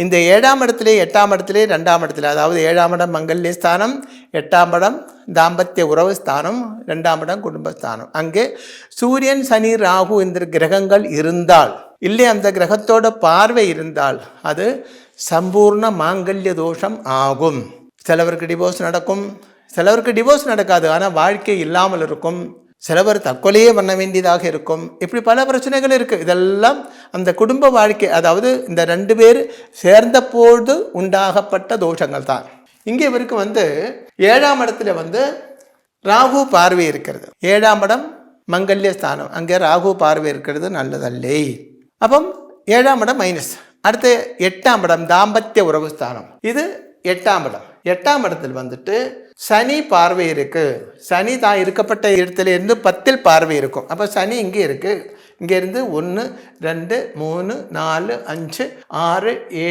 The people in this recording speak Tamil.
இந்த 7ஆம் இடத்திலே 8ஆம் இடத்திலே 2ஆம் இடத்திலே, அதாவது 7ஆம் இடம் மங்கல்ய ஸ்தானம், 8ஆம் இடம் தாம்பத்திய உறவு ஸ்தானம், 2ஆம் இடம் குடும்பஸ்தானம். அங்கே சூரியன் சனி ராகு என்ற கிரகங்கள் இருந்தால், இல்லை அந்த கிரகத்தோட பார்வை இருந்தால் அது சம்பூர்ண மாங்கல்ய தோஷம் ஆகும். சிலவருக்கு டிவோர்ஸ் நடக்கும், சிலவருக்கு டிவோர்ஸ் நடக்காது, ஆனால் வாழ்க்கை இல்லாமல் இருக்கும். சிலவர் தற்கொலையே பண்ண வேண்டியதாக இருக்கும். இப்படி பல பிரச்சனைகள் இருக்குது. இதெல்லாம் அந்த குடும்ப வாழ்க்கை, அதாவது இந்த 2 பேர் சேர்ந்த போது உண்டாகப்பட்ட தோஷங்கள் தான். இங்கே இவருக்கு 7ஆம் இடத்துல ராகு பார்வை இருக்கிறது. 7ஆம் இடம் மங்கல்ய ஸ்தானம், அங்கே ராகு பார்வை இருக்கிறது நல்லதல்லே. அப்போ 7ஆம் இடம் மைனஸ். அடுத்து 8ஆம் இடம் தாம்பத்திய உறவு ஸ்தானம், இது 8ஆம் இடம். 8ஆம் இடத்தில் சனி பார்வை இருக்கு. சனி தான் இருக்கப்பட்ட இடத்துல இருந்து 10 பார்வை இருக்கும். அப்போ சனி இங்கே இருக்கு. இங்கே இருந்து 1 2 3 4 5 6 7